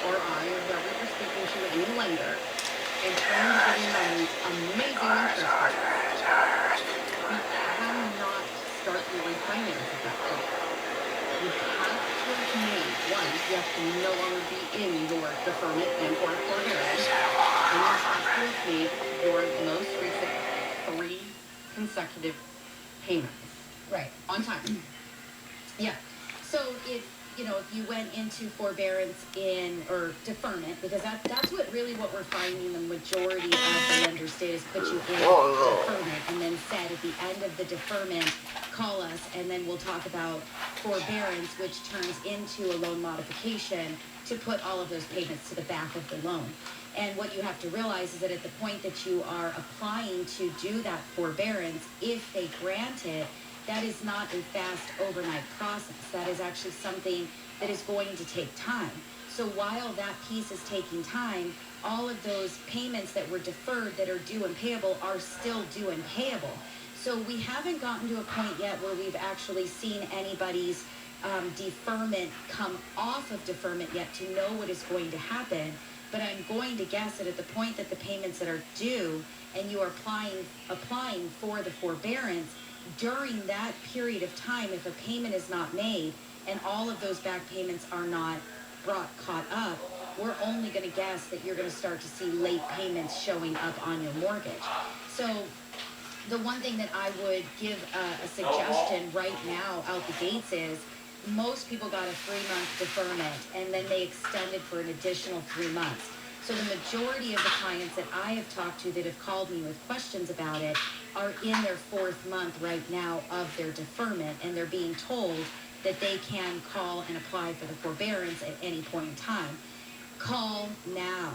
or I, or whoever you're speaking to, any lender, and trying to get in on these amazing interest rates, we cannot start your refinance at that point. You have to have made, one, you have to no longer be in your deferment and or forbearance, and you have to have made your most recent 3 consecutive payments. Right. On time. Yeah. So if you went into forbearance or deferment, because that's what we're finding the majority of the lenders did is put you in deferment and then said at the end of the deferment, call us and then we'll talk about forbearance, which turns into a loan modification to put all of those payments to the back of the loan. And what you have to realize is that at the point that you are applying to do that forbearance, if they grant it, that is not a fast overnight process. That is actually something that is going to take time. So while that piece is taking time, all of those payments that were deferred that are due and payable are still due and payable. So we haven't gotten to a point yet where we've actually seen anybody's deferment come off of deferment yet to know what is going to happen. But I'm going to guess that at the point that the payments that are due and you are applying for the forbearance, during that period of time, if a payment is not made and all of those back payments are not caught up, we're only going to guess that you're going to start to see late payments showing up on your mortgage. So the one thing that I would give a suggestion right now out the gates is most people got a 3-month deferment and then they extended for an additional 3 months. So the majority of the clients that I have talked to that have called me with questions about it are in their 4th month right now of their deferment, and they're being told that they can call and apply for the forbearance at any point in time. Call now.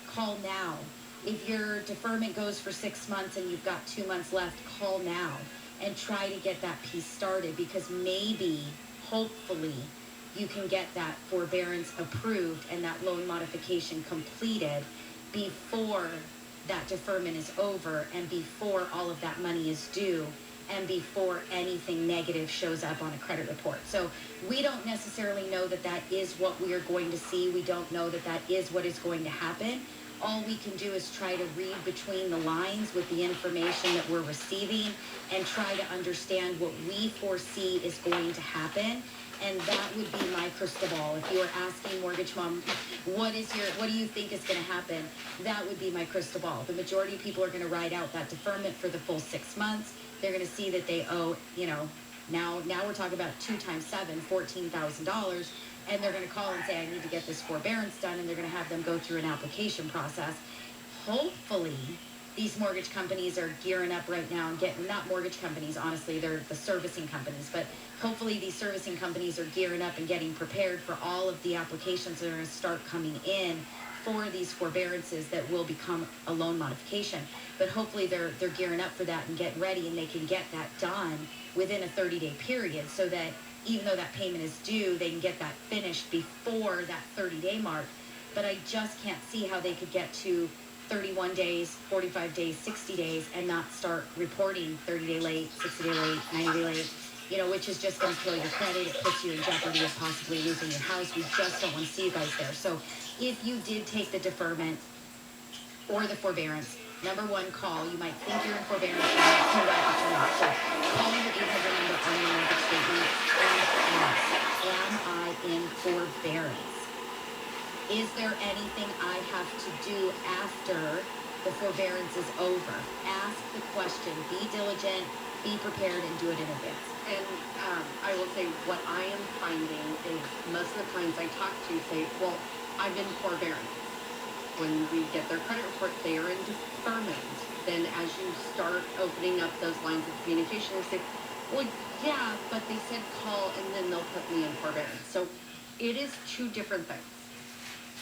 Call now. If your deferment goes for 6 months and you've got 2 months left, call now and try to get that piece started, because maybe, hopefully, you can get that forbearance approved and that loan modification completed before that deferment is over and before all of that money is due and before anything negative shows up on a credit report. So we don't necessarily know that that is what we are going to see. We don't know that that is what is going to happen. All we can do is try to read between the lines with the information that we're receiving and try to understand what we foresee is going to happen. And that would be my crystal ball. If you were asking Mortgage Mom, what do you think is going to happen? That would be my crystal ball. The majority of people are going to ride out that deferment for the full 6 months. They're going to see that they owe, now we're talking about 2 times 7, $14,000. And they're going to call and say, I need to get this forbearance done. And they're going to have them go through an application process. Hopefully, these mortgage companies are gearing up right now and getting, not mortgage companies, honestly, they're the servicing companies, but hopefully these servicing companies are gearing up and getting prepared for all of the applications that are going to start coming in for these forbearances that will become a loan modification. But hopefully they're gearing up for that and getting ready, and they can get that done within a 30-day period, so that even though that payment is due, they can get that finished before that 30-day mark. But I just can't see how they could get to 31 days, 45 days, 60 days, and not start reporting 30-day late, 60-day late, 90-day late, which is just going to kill your credit. It puts you in jeopardy of possibly losing your house. We just don't want to see you guys there. So if you did take the deferment or the forbearance, number one, call. You might think you're in forbearance, but you're not. So call the 800 number on your mortgage statement and ask, am I in forbearance? Is there anything I have to do after the forbearance is over? Ask the question. Be diligent, be prepared, and do it in advance. And I will say what I am finding is most of the clients I talk to say, well, I'm in forbearance. When we get their credit report, they are in deferment. Then as you start opening up those lines of communication, they say, well, yeah, but they said call and then they'll put me in forbearance. So it is 2 different things.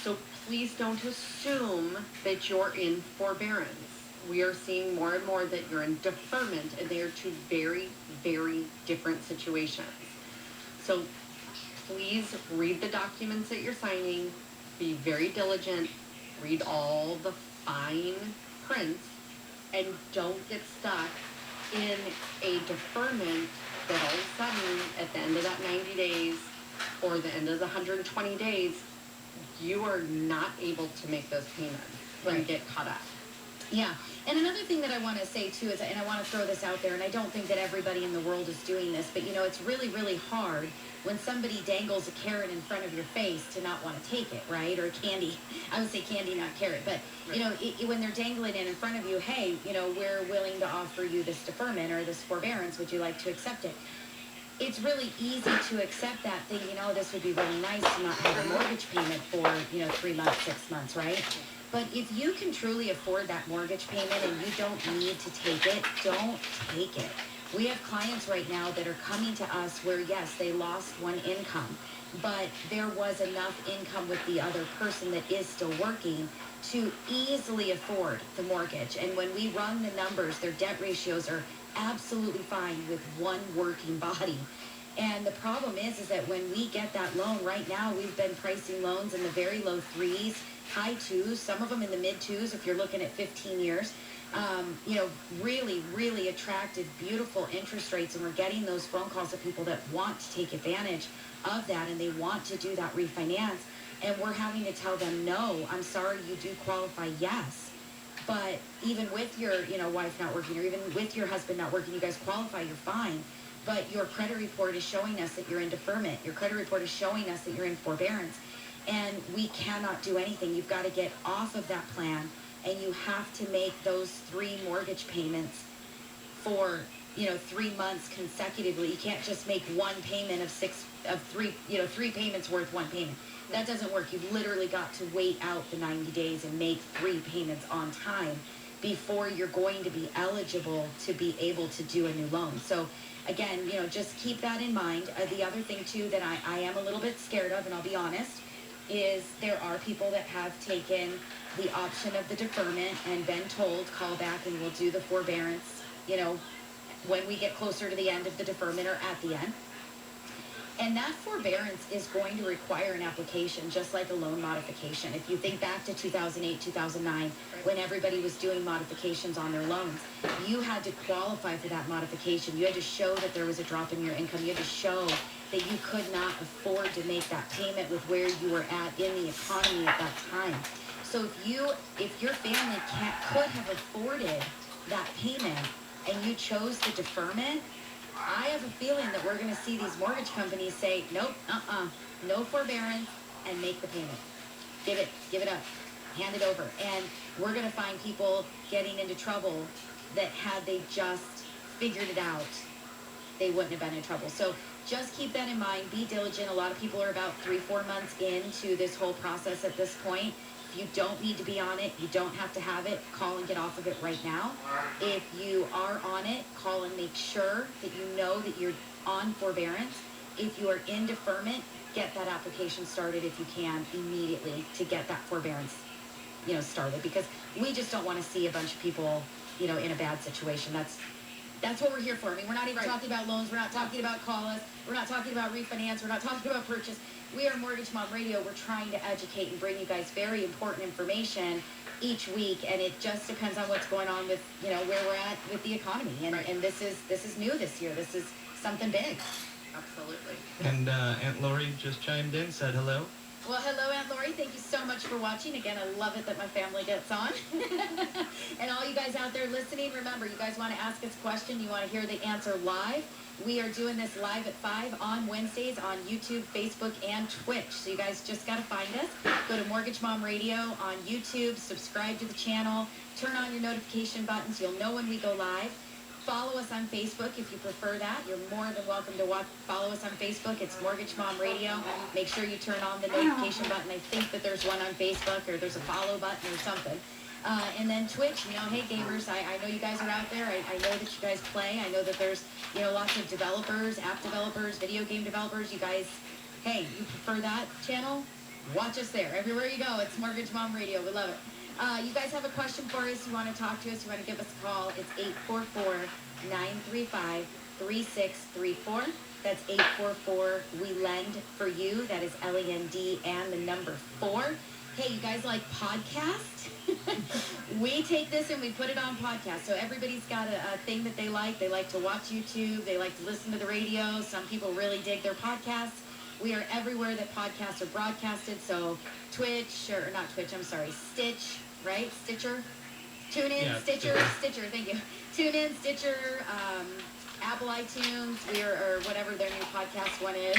So please don't assume that you're in forbearance. We are seeing more and more that you're in deferment, and they are 2 very, very different situations. So please read the documents that you're signing, be very diligent, read all the fine prints, and don't get stuck in a deferment that all of a sudden at the end of that 90 days or the end of the 120 days, you are not able to make those payments and get caught up. Yeah. And another thing that I want to say too is, and I want to throw this out there, and I don't think that everybody in the world is doing this, but it's really, really hard when somebody dangles a carrot in front of your face to not want to take it, right? Or candy. I would say candy, not carrot. But, when they're dangling it in front of you, hey, we're willing to offer you this deferment or this forbearance. Would you like to accept it? It's really easy to accept that, thinking, this would be really nice to not have a mortgage payment for, 3 months, 6 months, right? But if you can truly afford that mortgage payment and you don't need to take it, don't take it. We have clients right now that are coming to us where, yes, they lost one income, but there was enough income with the other person that is still working to easily afford the mortgage. And when we run the numbers, their debt ratios are absolutely fine with one working body. And the problem is that when we get that loan right now, we've been pricing loans in the very low 3s, high 2s, some of them in the mid 2s if you're looking at 15 years. Really, really attractive, beautiful interest rates. And we're getting those phone calls of people that want to take advantage of that and they want to do that refinance. And we're having to tell them, no, I'm sorry, you do qualify, yes. But even with your, wife not working, or even with your husband not working, you guys qualify, you're fine. But your credit report is showing us that you're in deferment. Your credit report is showing us that you're in forbearance. And we cannot do anything. You've got to get off of that plan, and you have to make those 3 mortgage payments for, 3 months consecutively. You can't just make one payment of 3 payments worth one payment. That doesn't work. You've literally got to wait out the 90 days and make 3 payments on time before you're going to be eligible to be able to do a new loan. So again, just keep that in mind. The other thing too that I am a little bit scared of, and I'll be honest, is there are people that have taken the option of the deferment and been told, call back and we'll do the forbearance, when we get closer to the end of the deferment or at the end. And that forbearance is going to require an application, just like a loan modification. If you think back to 2008, 2009, when everybody was doing modifications on their loans, you had to qualify for that modification. You had to show that there was a drop in your income. You had to show that you could not afford to make that payment with where you were at in the economy at that time. So if your family could have afforded that payment and you chose the deferment, I have a feeling that we're going to see these mortgage companies say, nope, no forbearance, and make the payment. Give it up, hand it over. And we're going to find people getting into trouble that had they just figured it out, they wouldn't have been in trouble. So just keep that in mind. Be diligent. A lot of people are about 3-4 months into this whole process at this point. You don't need to be on it. You don't have to have it. Call and get off of it right now. If you are on it, call and make sure that you know that you're on forbearance. If you are in deferment, get that application started if you can immediately to get that forbearance, started, because we just don't want to see a bunch of people, in a bad situation. That's what we're here for. I mean, we're not even talking about loans. We're not talking about call us. We're not talking about refinance. We're not talking about purchase. We are Mortgage Mom Radio. We're trying to educate and bring you guys very important information each week, and it just depends on what's going on with, where we're at with the economy. And this is new this year. This is something big. Absolutely. And Aunt Lori just chimed in, said hello. Well, hello, Aunt Lori. Thank you so much for watching. Again, I love it that my family gets on. And all you guys out there listening, remember, you guys want to ask us a question, you want to hear the answer live. We are doing this live at 5 on Wednesdays on YouTube, Facebook, and Twitch. So you guys just got to find us. Go to Mortgage Mom Radio on YouTube, subscribe to the channel, turn on your notification buttons. You'll know when we go live. Follow us on Facebook if you prefer that. You're more than welcome to follow us on Facebook. It's Mortgage Mom Radio. Make sure you turn on the notification button. I think that there's one on Facebook, or there's a follow button or something. And then Twitch, hey gamers, I know you guys are out there. I know that you guys play. I know that there's, lots of developers, app developers, video game developers. You guys, hey, you prefer that channel? Watch us there. Everywhere you go, it's Mortgage Mom Radio. We love it. You guys have a question for us, you want to talk to us, you want to give us a call, it's 844-935-3634. That's 844-WE-LEND for you. That is LEND and the number 4. Hey, you guys like podcasts? We take this and we put it on podcast. So everybody's got a thing that they like. They like to watch YouTube. They like to listen to the radio. Some people really dig their podcasts. We are everywhere that podcasts are broadcasted. So Twitch, or not Twitch, I'm sorry, Stitch, right? Stitcher? Tune in, Yeah, Stitcher, thank you. Tune in, Stitcher, Apple iTunes, or whatever their new podcast one is.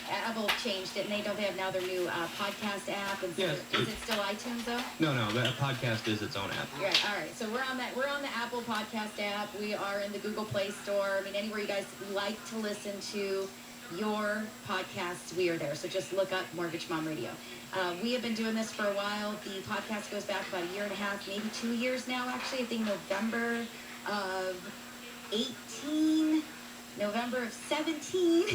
Apple changed it, and they have now their new podcast app. And Yes. is it still iTunes though? No, the podcast is its own app. Right. All right. So we're on that. We're on the Apple Podcast app. We are in the Google Play Store. I mean, anywhere you guys like to listen to your podcasts, we are there. So just look up Mortgage Mom Radio. We have been doing this for a while. The podcast goes back about 1.5 years, maybe 2 years now. Actually, I think November of 18. November of 17.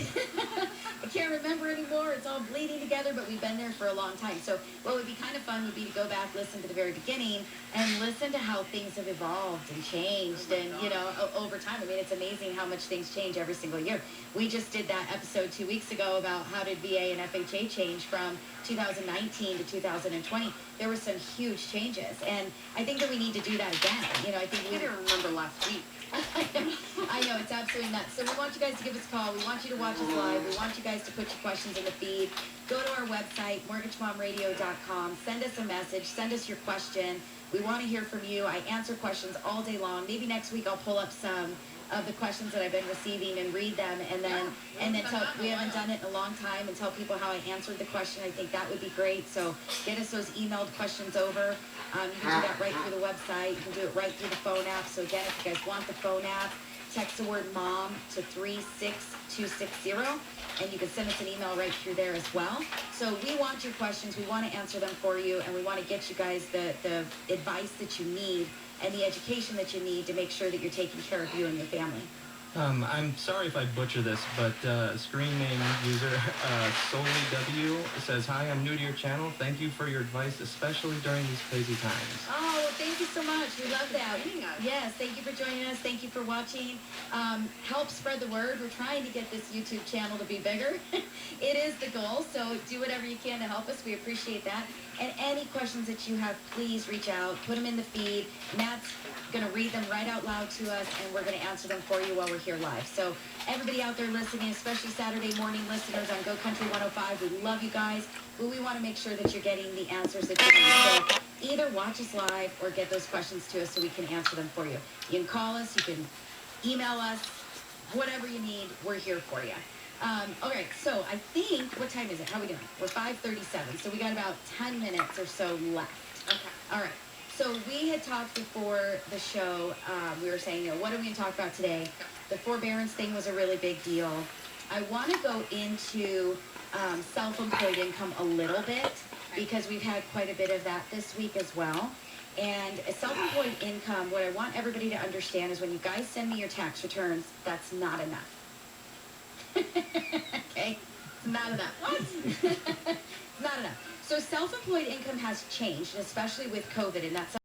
I can't remember anymore. It's all bleeding together, but we've been there for a long time. So what would be kind of fun would be to go back, listen to the very beginning, and listen to how things have evolved and changed. And, over time, I mean, it's amazing how much things change every single year. We just did that episode 2 weeks ago about how did VA and FHA change from 2019 to 2020. There were some huge changes. And I think that we need to do that again. I think I didn't remember last week. I know, it's absolutely nuts. So we want you guys to give us a call. We want you to watch us live. We want you guys to put your questions in the feed. Go to our website, mortgagemomradio.com. Send us a message. Send us your question. We want to hear from you. I answer questions all day long. Maybe next week I'll pull up some of the questions that I've been receiving and read them, and then tell, we haven't done it in a long time, and tell people how I answered the question. I think that would be great. So get us those emailed questions over. You can do that right through the website. You can do it right through the phone app. So again, if you guys want the phone app, text the word MOM to 36260, and you can send us an email right through there as well. So we want your questions. We want to answer them for you, and we want to get you guys the advice that you need and the education that you need to make sure that you're taking care of you and your family. I'm sorry if I butcher this, but screen name user SollyW says, "Hi, I'm new to your channel. Thank you for your advice, especially during these crazy times." Oh, well, thank you so much. We love that. Joining us. Yes, thank you for joining us. Thank you for watching. Help spread the word. We're trying to get this YouTube channel to be bigger. It is the goal, so do whatever you can to help us. We appreciate that. And any questions that you have, please reach out. Put them in the feed. Matt's going to read them right out loud to us, and we're going to answer them for you while we're here live. So everybody out there listening, especially Saturday morning listeners on Go Country 105, we love you guys, but we want to make sure that you're getting the answers that you need. So either watch us live or get those questions to us so we can answer them for you. You can call us, you can email us, whatever you need, we're here for you. Okay, so I think, what time is it? How are we doing? We're 5:37, so we got about 10 minutes or so left. Okay. All right. So we had talked before the show, we were saying, what are we going to talk about today? The forbearance thing was a really big deal. I want to go into self-employed income a little bit because we've had quite a bit of that this week as well. And self-employed income, what I want everybody to understand is when you guys send me your tax returns, that's not enough. Okay? It's not enough. What? Not enough. So self-employed income has changed, especially with COVID, and that's